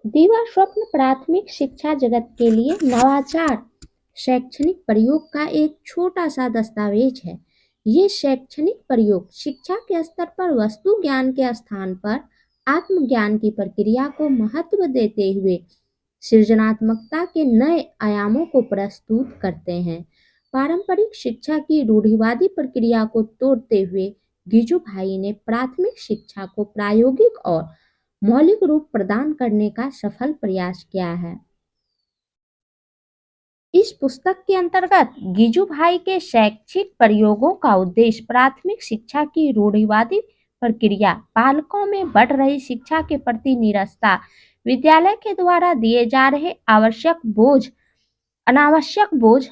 दीवा स्वप्न प्राथमिक शिक्षा जगत के लिए नवाचार शैक्षणिक प्रयोग का एक छोटा सा दस्तावेज है। ये शैक्षणिक प्रयोग शिक्षा के स्तर पर वस्तु ज्ञान के स्थान पर आत्मज्ञान की प्रक्रिया को महत्व देते हुए सृजनात्मकता के नए आयामों को प्रस्तुत करते हैं। पारंपरिक शिक्षा की रूढ़िवादी प्रक्रिया को तोड़ते हुए गिजुभाई ने प्राथमिक शिक्षा को प्रायोगिक और मौलिक रूप प्रदान करने का सफल प्रयास किया है। इस पुस्तक के अंतर्गत गिजुभाई के शैक्षिक प्रयोगों का उद्देश्य प्राथमिक शिक्षा की रूढ़िवादी प्रक्रिया, बालकों में बढ़ रही शिक्षा के प्रति निरस्ता, विद्यालय के द्वारा दिए जा रहे अनावश्यक बोझ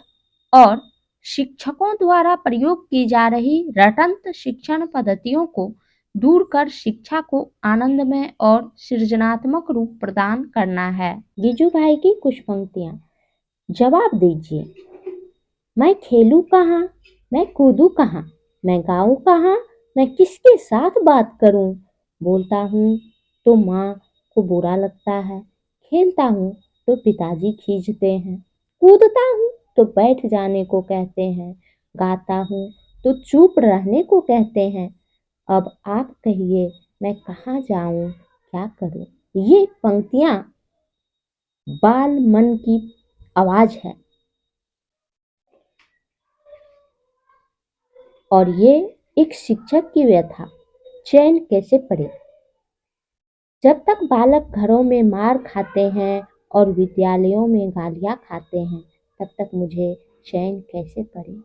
और शिक्षकों द्वारा प्रयोग की जा रही रटंत शिक्षण पद्धतियों को दूर कर शिक्षा को आनंदमय और सृजनात्मक रूप प्रदान करना है। गिजुभाई की कुछ पंक्तियां। जवाब दीजिए, मैं खेलूं कहाँ, मैं कूदूं कहाँ, मैं गाऊं कहाँ, मैं किसके साथ बात करूं। बोलता हूँ तो माँ को बुरा लगता है, खेलता हूँ तो पिताजी खींचते हैं, कूदता हूँ तो बैठ जाने को कहते हैं, गाता हूँ तो चुप रहने को कहते हैं। अब आप कहिए मैं कहाँ जाऊं, क्या करूं। ये पंक्तियां बाल मन की आवाज है और ये एक शिक्षक की व्यथा। चैन कैसे पड़े। जब तक बालक घरों में मार खाते हैं और विद्यालयों में गालियां खाते हैं, तब तक मुझे चैन कैसे पड़े।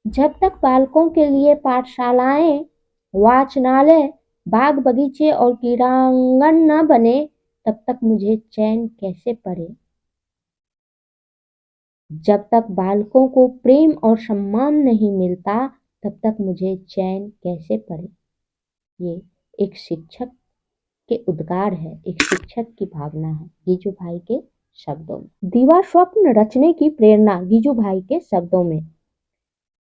जब तक बालकों के लिए पाठशालाएं, वाचनालय, बाग बगीचे और क्रीड़ांगन न बने, तब तक मुझे चैन कैसे पड़े। जब तक बालकों को प्रेम और सम्मान नहीं मिलता, तब तक मुझे चैन कैसे पड़े। ये एक शिक्षक के उद्गार है, एक शिक्षक की भावना है गिजुभाई के शब्दों में। दीवा स्वप्न रचने की प्रेरणा गिजुभाई के शब्दों में।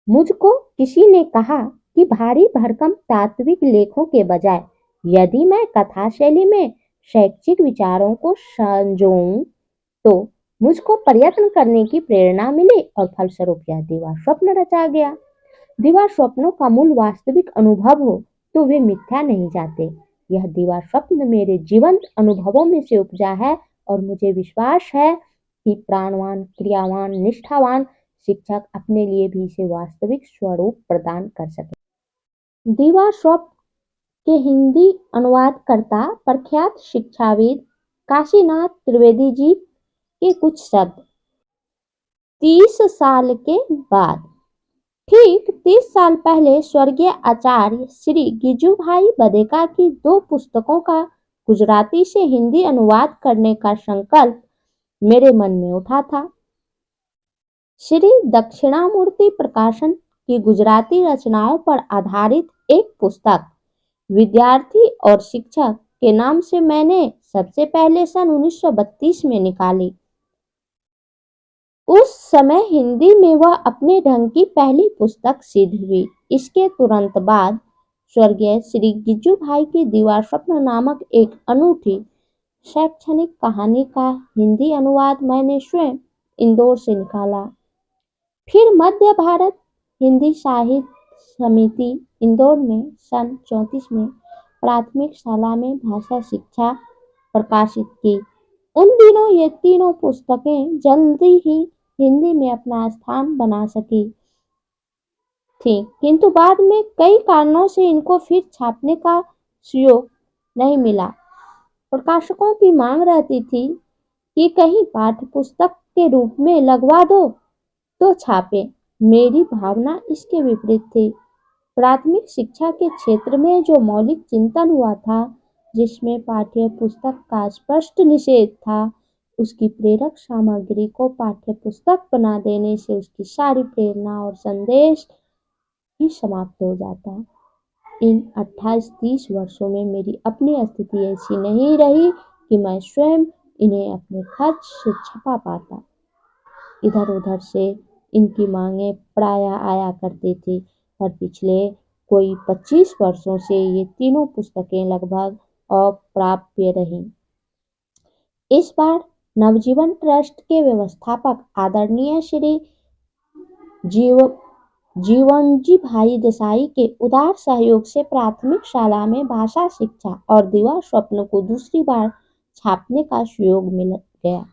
मुझको किसी ने कहा कि भारी भरकम तात्विक लेखों के बजाय यदि मैं कथा शैली में शैक्षिक विचारों को संजोऊं तो मुझको प्रयत्न करने की प्रेरणा मिली और फलस्वरूप यह दीवा स्वप्न रचा गया। दीवा स्वप्नों का मूल वास्तविक अनुभव हो तो वे मिथ्या नहीं जाते। यह दीवा स्वप्न मेरे जीवंत अनुभवों में से उपजा है और मुझे विश्वास है कि प्राणवान, क्रियावान, निष्ठावान शिक्षक अपने लिए भी इसे वास्तविक स्वरूप प्रदान कर सके। दीवा स्वप्न के हिंदी अनुवादकर्ता प्रख्यात शिक्षाविद काशीनाथ त्रिवेदी जी के कुछ शब्द। 30 साल के बाद। ठीक 30 साल पहले स्वर्गीय आचार्य श्री गिजुभाई बदेका की 2 पुस्तकों का गुजराती से हिंदी अनुवाद करने का संकल्प मेरे मन में उठा था। श्री दक्षिणामूर्ति प्रकाशन की गुजराती रचनाओं पर आधारित एक पुस्तक विद्यार्थी और शिक्षक के नाम से मैंने सबसे पहले सन 1932 में निकाली। उस समय हिंदी में वह अपने ढंग की पहली पुस्तक सिद्ध हुई। इसके तुरंत बाद स्वर्गीय श्री गिजुभाई की दीवा स्वप्न नामक एक अनूठी शैक्षणिक कहानी का हिंदी अनुवाद मैंने स्वयं इंदौर से निकाला। फिर मध्य भारत हिंदी साहित्य समिति इंदौर ने सन 34 में प्राथमिक शाला में भाषा शिक्षा प्रकाशित की। उन दिनों ये तीनों पुस्तकें जल्दी ही हिंदी में अपना स्थान बना सकी थी, किंतु बाद में कई कारणों से इनको फिर छापने का सुयोग नहीं मिला। प्रकाशकों की मांग रहती थी कि कहीं पाठ्य पुस्तक के रूप में लगवा दो तो छापे। मेरी भावना इसके विपरीत थी। प्राथमिक शिक्षा के क्षेत्र में जो मौलिक चिंतन हुआ था, जिसमें पाठ्य पुस्तक का स्पष्ट निषेध था, उसकी प्रेरक सामग्री को पाठ्य पुस्तक बना देने से उसकी सारी प्रेरणा और संदेश ही समाप्त हो जाता। इन 28-30 वर्षों में मेरी अपनी स्थिति ऐसी नहीं रही कि मैं स्वयं इन्हें अपने खर्च से छपा पाता। इधर उधर से इनकी मांगें प्रायः आया करती थी, पर पिछले कोई 25 वर्षों से ये तीनों पुस्तकें लगभग अप्राप्य रहीं। इस बार नवजीवन ट्रस्ट के व्यवस्थापक आदरणीय श्री जीव जीवनजी भाई देसाई के उदार सहयोग से प्राथमिक शाला में भाषा शिक्षा और दीवार स्वप्न को दूसरी बार छापने का सहयोग मिल गया।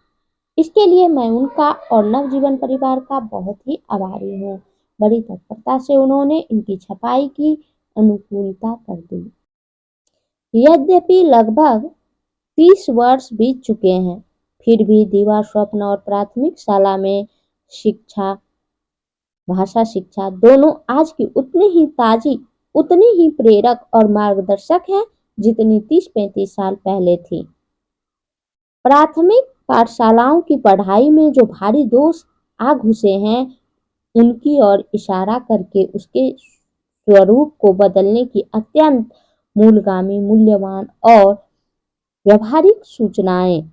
इसके लिए मैं उनका और नवजीवन परिवार का बहुत ही आभारी हूँ। बड़ी तत्परता से उन्होंने इनकी छपाई की अनुकूलता कर दी। यद्यपि लगभग 30 वर्ष बीत चुके हैं, फिर भी दीवार स्वप्न और प्राथमिक शाला में शिक्षा भाषा शिक्षा दोनों आज की उतनी ही ताजी, उतनी ही प्रेरक और मार्गदर्शक है जितनी 30-35 साल पहले थी। प्राथमिक पाठशालाओं की पढ़ाई में जो भारी दोष आ घुसे हैं, उनकी ओर इशारा करके उसके स्वरूप को बदलने की अत्यंत मूलगामी, मूल्यवान और व्यावहारिक सूचनाएं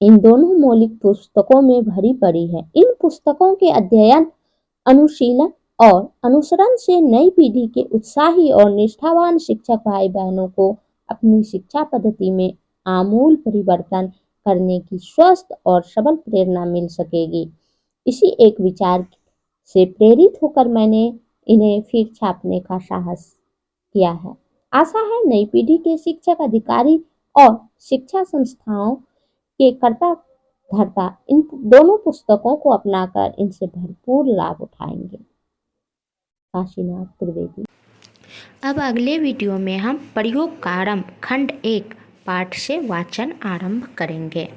इन दोनों मौलिक पुस्तकों में भरी पड़ी है। इन पुस्तकों के अध्ययन, अनुशीलन और अनुसरण से नई पीढ़ी के उत्साही और निष्ठावान शिक्षक भाई बहनों को अपनी शिक्षा पद्धति में आमूल परिवर्तन करने की स्वस्थ और सबल प्रेरणा मिल सकेगी। इसी एक विचार से प्रेरित होकर मैंने इन्हें फिर छापने का साहस किया है। आशा है नई पीढ़ी के शिक्षक, अधिकारी और शिक्षा संस्थाओं के कर्ता धर्ता इन दोनों पुस्तकों को अपनाकर इनसे भरपूर लाभ उठाएंगे। काशीनाथ त्रिवेदी। अब अगले वीडियो में हम प्रयोग का आरंभ खंड 1 पाठ से वाचन आरंभ करेंगे।